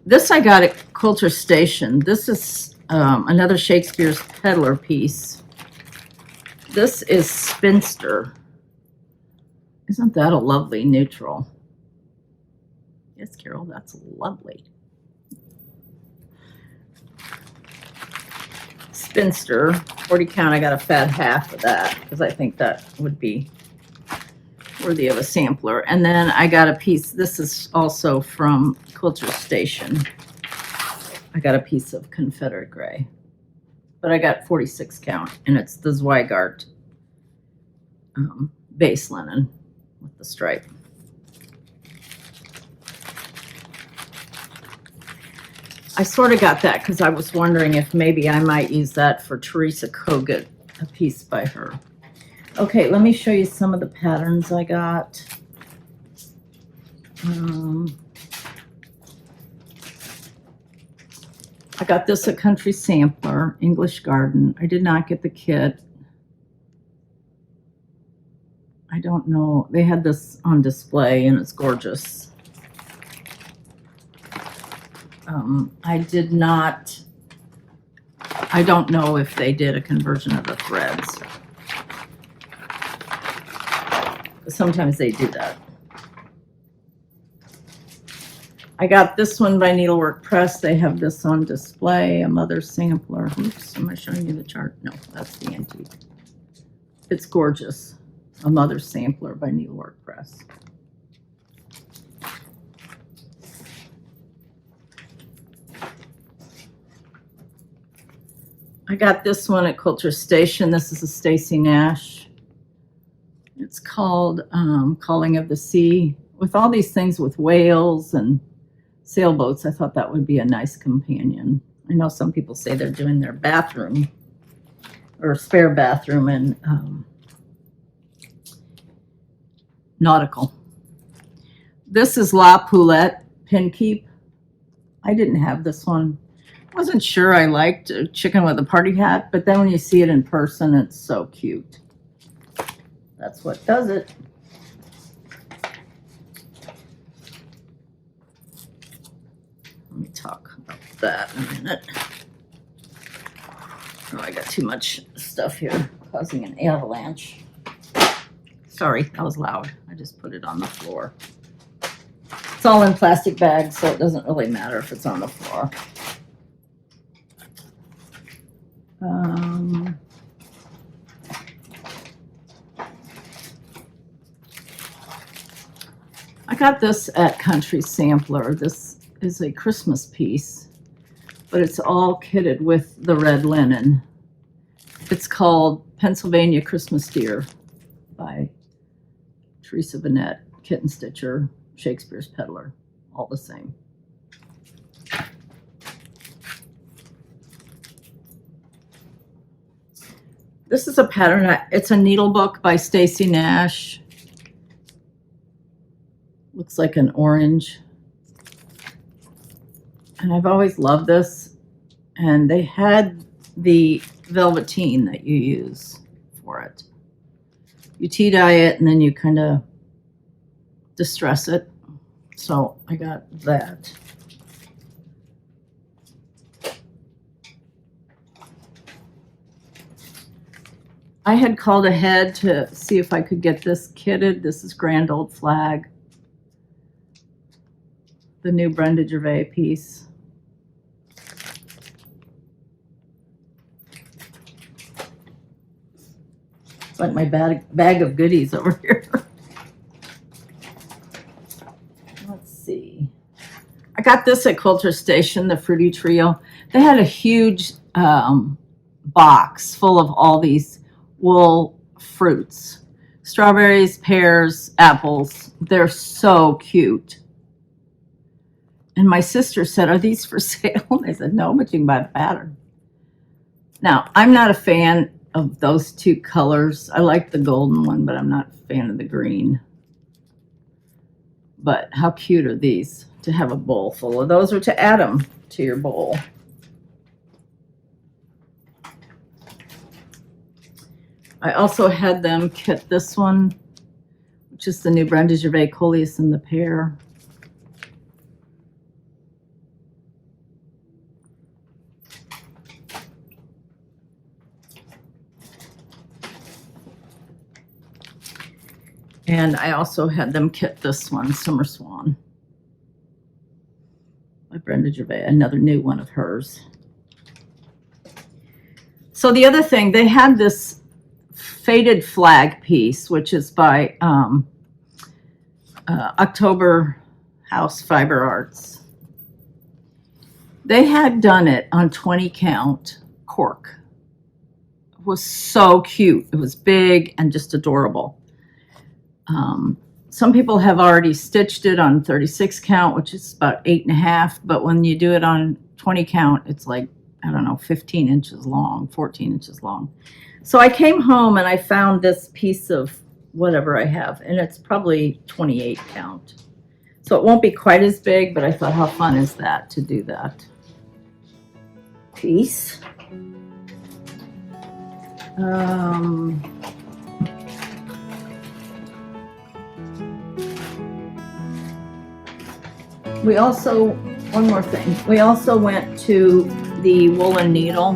This I got at Coulter Station. This is another Shakespeare's Peddler piece. This is Spinster. Isn't that a lovely neutral? Yes, Carol, that's lovely. Spinster, 40 count. I got a fat half of that because I think that would be worthy of a sampler. And then I got a piece. This is also from Coulter Station. I got a piece of Confederate Gray, but I got 46 count, and it's the Zweigart base linen with the stripe. I sort of got that because I was wondering if maybe I might use that for Teresa Kogut, a piece by her. Okay, let me show you some of the patterns I got. I got this at Country Sampler, English Garden. I did not get the kit. I don't know. They had this on display, and it's gorgeous. I don't know if they did a conversion of the threads. Sometimes they do that. I got this one by Needlework Press. They have this on display, a mother sampler. Oops, am I showing you the chart? No, that's the antique. It's gorgeous. A mother sampler by Needlework Press. I got this one at Coulter Station. This is a Stacy Nash. It's called Calling of the Sea. With all these things with whales and sailboats, I thought that would be a nice companion. I know some people say they're doing their bathroom or spare bathroom in nautical. This is La Poulette Pin Keep. I didn't have this one. Wasn't sure I liked a chicken with a party hat, but then when you see it in person, it's so cute. That's what does it. Let me talk about that in a minute. Oh, I got too much stuff here, causing an avalanche. Sorry, that was loud. I just put it on the floor. It's all in plastic bags, so it doesn't really matter if it's on the floor. I got this at Country Sampler. This is a Christmas piece, but it's all kitted with the red linen. It's called Pennsylvania Christmas Deer by Teresa Vanette, Kitten Stitcher, Shakespeare's Peddler, all the same. This is a pattern. It's a needle book by Stacy Nash. Looks like an orange. And I've always loved this. And they had the velveteen that you use for it. You tea dye it and then you kind of distress it. So I got that. I had called ahead to see if I could get this kitted. This is Grand Old Flag, the new Brenda Gervais piece. It's like my bag of goodies over here. Let's see. I got this at Quilter Station, the Fruity Trio. They had a huge box full of all these wool fruits. Strawberries, pears, apples. They're so cute. And my sister said, "Are these for sale?" I said, "No, but you can buy the pattern." Now, I'm not a fan of those two colors. I like the golden one, but I'm not a fan of the green. But how cute are these to have a bowl full of those, or to add them to your bowl? I also had them kit this one, which is the new Brenda Gervais Coleus in the pear. And I also had them kit this one, Summer Swan, by Brenda Gervais, another new one of hers. So the other thing, they had this faded flag piece, which is by October House Fiber Arts. They had done it on 20 count cork. It was so cute. It was big and just adorable. Some people have already stitched it on 36 count, which is about 8.5, but when you do it on 20 count, it's like, I don't know, 15 inches long, 14 inches long. So I came home and I found this piece of whatever I have, and it's probably 28 count. So it won't be quite as big, but I thought, how fun is that to do that piece? We also, one more thing, we also went to the Woolen Needle,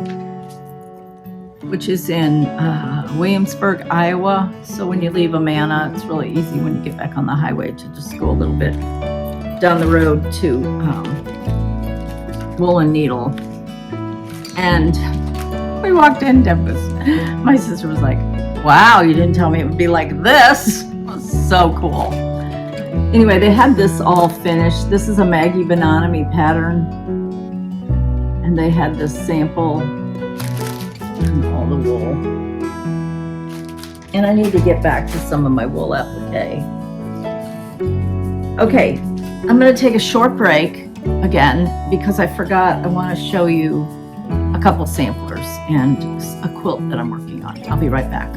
which is in Williamsburg, Iowa. So when you leave Amana, it's really easy when you get back on the highway to just go a little bit down the road to Woolen Needle. And we walked in, my sister was like, "Wow, you didn't tell me it would be like this." It was so cool. Anyway, they had this all finished. This is a Maggie Bonomi pattern. And they had this sample and all the wool. And I need to get back to some of my wool applique. Okay, I'm going to take a short break again because I forgot I want to show you a couple samplers and a quilt that I'm working on. I'll be right back.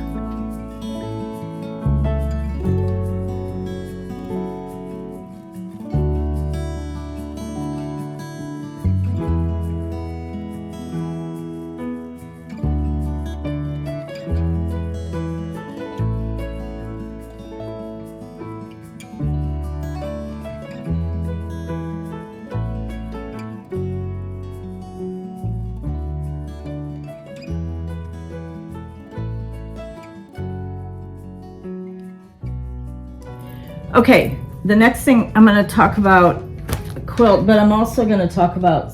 Okay, the next thing I'm going to talk about a quilt, but I'm also going to talk about,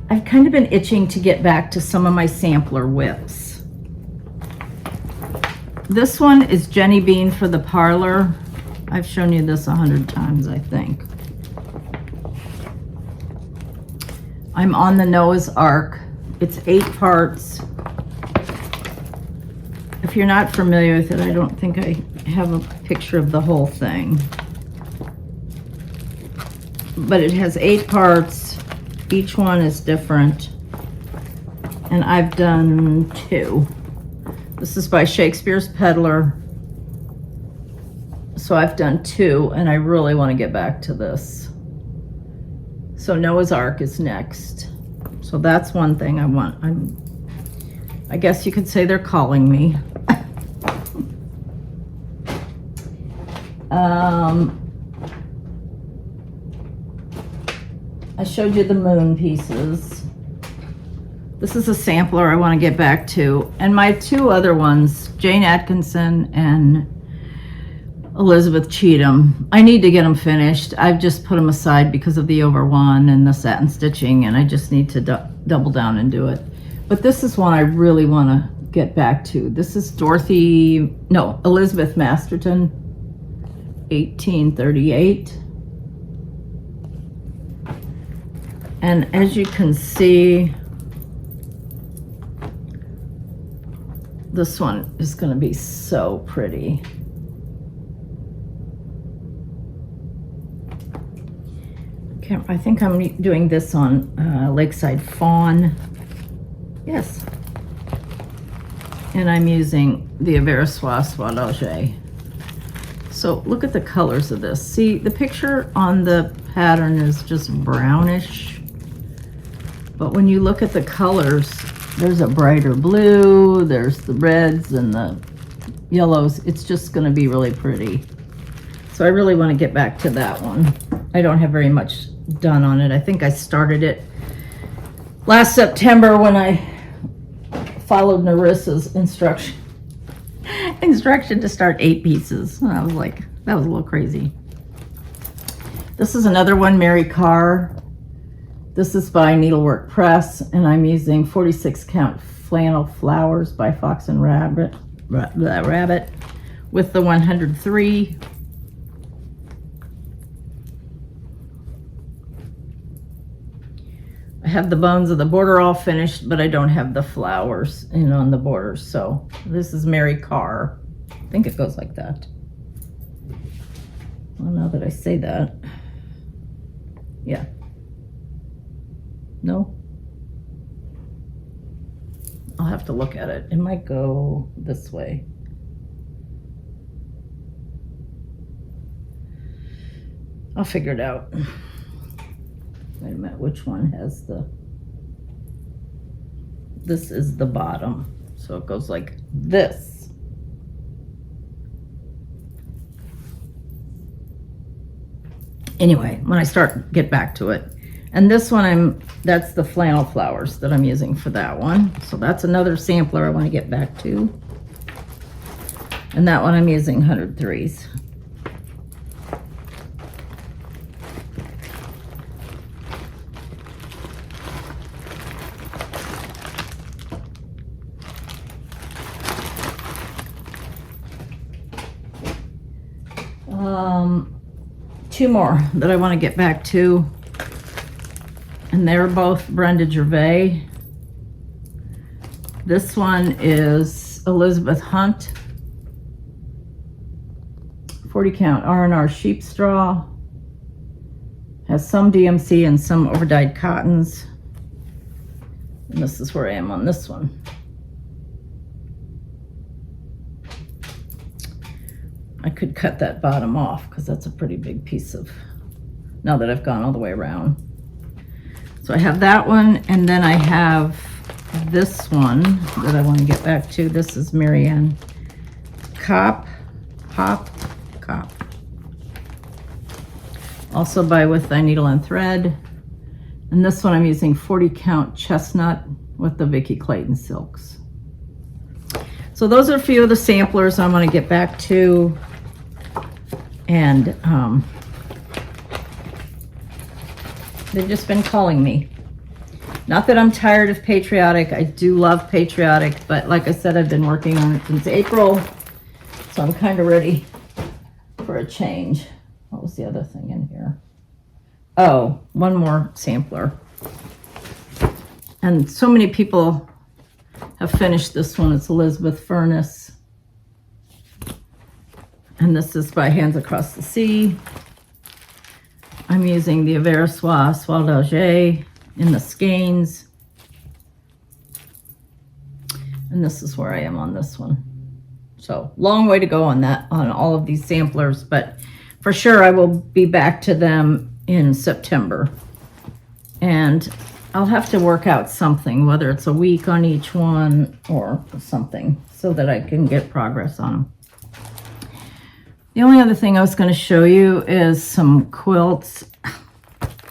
I've kind of been itching to get back to some of my sampler whips. This one is Jenny Bean for the Parlor. I've shown you this 100 times, I think. I'm on the Noah's Ark. It's 8 parts. If you're not familiar with it, I don't think I have a picture of the whole thing. But it has 8 parts. Each one is different. And I've done 2. This is by Shakespeare's Peddler. So I've done 2, and I really want to get back to this. So Noah's Ark is next. So that's one thing I want. I guess you could say they're calling me. I showed you the moon pieces. This is a sampler I want to get back to. And my two other ones, Jane Atkinson and Elizabeth Cheatham, I need to get them finished. I've just put them aside because of the over one and the satin stitching, and I just need to double down and do it. But this is one I really want to get back to. This is Elizabeth Masterton, 1838. And as you can see, this one is going to be so pretty. I think I'm doing this on Lakeside Fawn. Yes. And I'm using the Aversois Soie d'Alger. So look at the colors of this. See, the picture on the pattern is just brownish. But when you look at the colors, there's a brighter blue, there's the reds and the yellows. It's just going to be really pretty. So I really want to get back to that one. I don't have very much done on it. I think I started it last September when I followed Narissa's instruction to start 8 pieces. And I was like, that was a little crazy. This is another one, Mary Carr. This is by Needlework Press, and I'm using 46 count flannel flowers by Fox and Rabbit with the 103. I have the bones of the border all finished, but I don't have the flowers in on the borders. So this is Mary Carr. I think it goes like that. Well, now that I say that, yeah. No? I'll have to look at it. It might go this way. I'll figure it out. Wait a minute, which one has the... This is the bottom. So it goes like this. Anyway, when I get back to it. And this one, that's the flannel flowers that I'm using for that one. So that's another sampler I want to get back to. And that one I'm using 103s. Two more that I want to get back to. And they're both Brenda Gervais. This one is Elizabeth Hunt, 40 count R&R sheep straw. Has some DMC and some overdyed cottons. And this is where I am on this one. I could cut that bottom off because that's a pretty big piece of, now that I've gone all the way around. So I have that one, and then I have this one that I want to get back to. This is Marianne Kopp. Also by With Thy Needle and Thread. And this one I'm using 40 count chestnut with the Vicki Clayton silks. So those are a few of the samplers I want to get back to. And they've just been calling me. Not that I'm tired of Patriotic. I do love Patriotic, but like I said, I've been working on it since April. So I'm kind of ready for a change. What was the other thing in here? Oh, one more sampler. And so many people have finished this one. It's Elizabeth Furness. And this is by Hands Across the Sea. I'm using the Aversois Soie d'Alger in the skeins. And this is where I am on this one. So long way to go on that, on all of these samplers, but for sure I will be back to them in September. And I'll have to work out something, whether it's a week on each one or something, so that I can get progress on them. The only other thing I was going to show you is some quilts.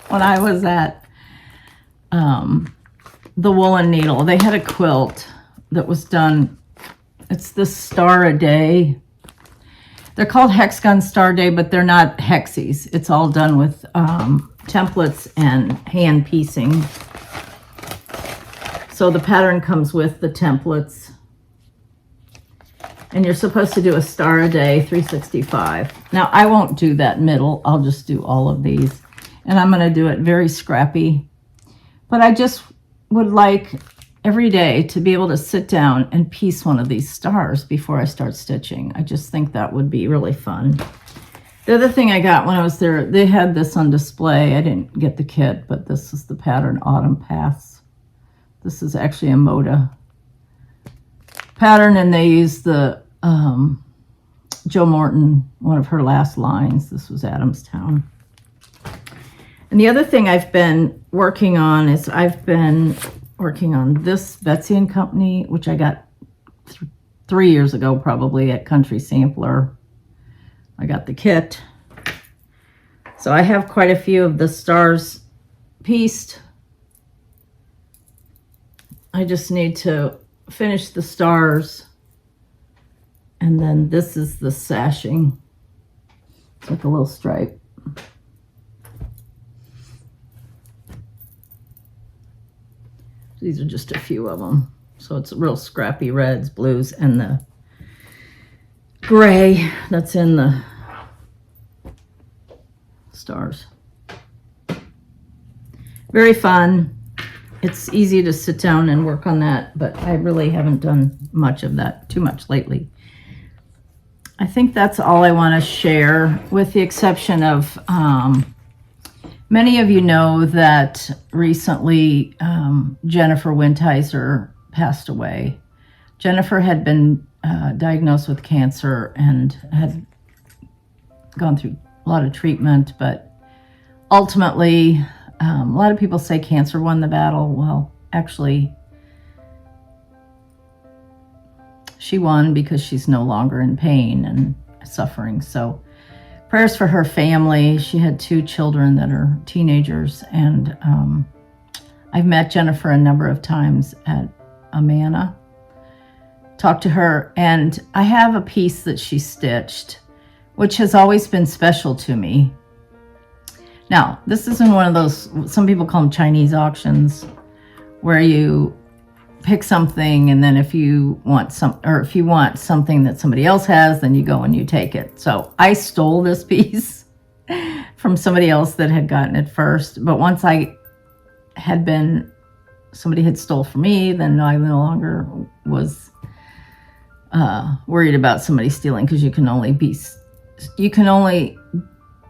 When I was at the Woolen Needle, they had a quilt that was done. It's the Star a Day. They're called Hexagon Star Day, but they're not hexies. It's all done with templates and hand piecing. So the pattern comes with the templates. And you're supposed to do a star a day, 365. Now, I won't do that middle. I'll just do all of these. And I'm going to do it very scrappy. But I just would like every day to be able to sit down and piece one of these stars before I start stitching. I just think that would be really fun. The other thing I got when I was there, they had this on display. I didn't get the kit, but this is the pattern Autumn Paths. This is actually a Moda pattern, and they used the Joe Morton, one of her last lines. This was Adamstown. And the other thing I've been working on is I've been working on this Betsy & Company, which I got 3 years ago probably at Country Sampler. I got the kit. So I have quite a few of the stars pieced. I just need to finish the stars. And then this is the sashing. It's like a little stripe. These are just a few of them. So it's real scrappy reds, blues, and the gray that's in the stars. Very fun. It's easy to sit down and work on that, but I really haven't done much of that too much lately. I think that's all I want to share, with the exception of many of you know that recently Jennifer Windheiser passed away. Jennifer had been diagnosed with cancer and had gone through a lot of treatment, but ultimately, a lot of people say cancer won the battle. Well, actually, she won because she's no longer in pain and suffering. So prayers for her family. She had 2 children that are teenagers, and I've met Jennifer a number of times at Amana, talked to her, and I have a piece that she stitched, which has always been special to me. Now, this isn't one of those, some people call them Chinese auctions, where you pick something, and then if you want something that somebody else has, then you go and you take it. So I stole this piece from somebody else that had gotten it first. But once somebody had stole from me, then I no longer was worried about somebody stealing, because you can only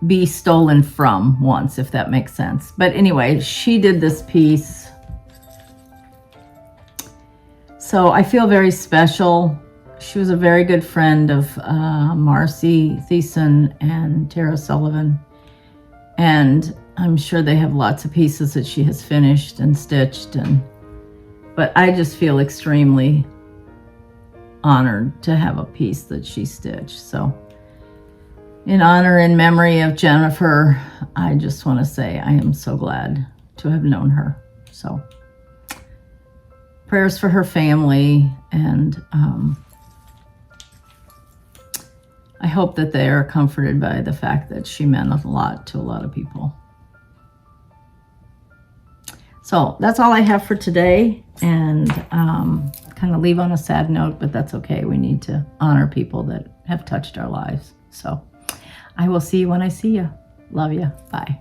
be stolen from once, if that makes sense. But anyway, she did this piece. So I feel very special. She was a very good friend of Marcy Thiessen and Tara Sullivan. And I'm sure they have lots of pieces that she has finished and stitched. But I just feel extremely honored to have a piece that she stitched. So in honor and memory of Jennifer, I just want to say I am so glad to have known her. So prayers for her family, and I hope that they are comforted by the fact that she meant a lot to a lot of people. So that's all I have for today, and kind of leave on a sad note, but that's okay. We need to honor people that have touched our lives. So I will see you when I see you. Love you. Bye.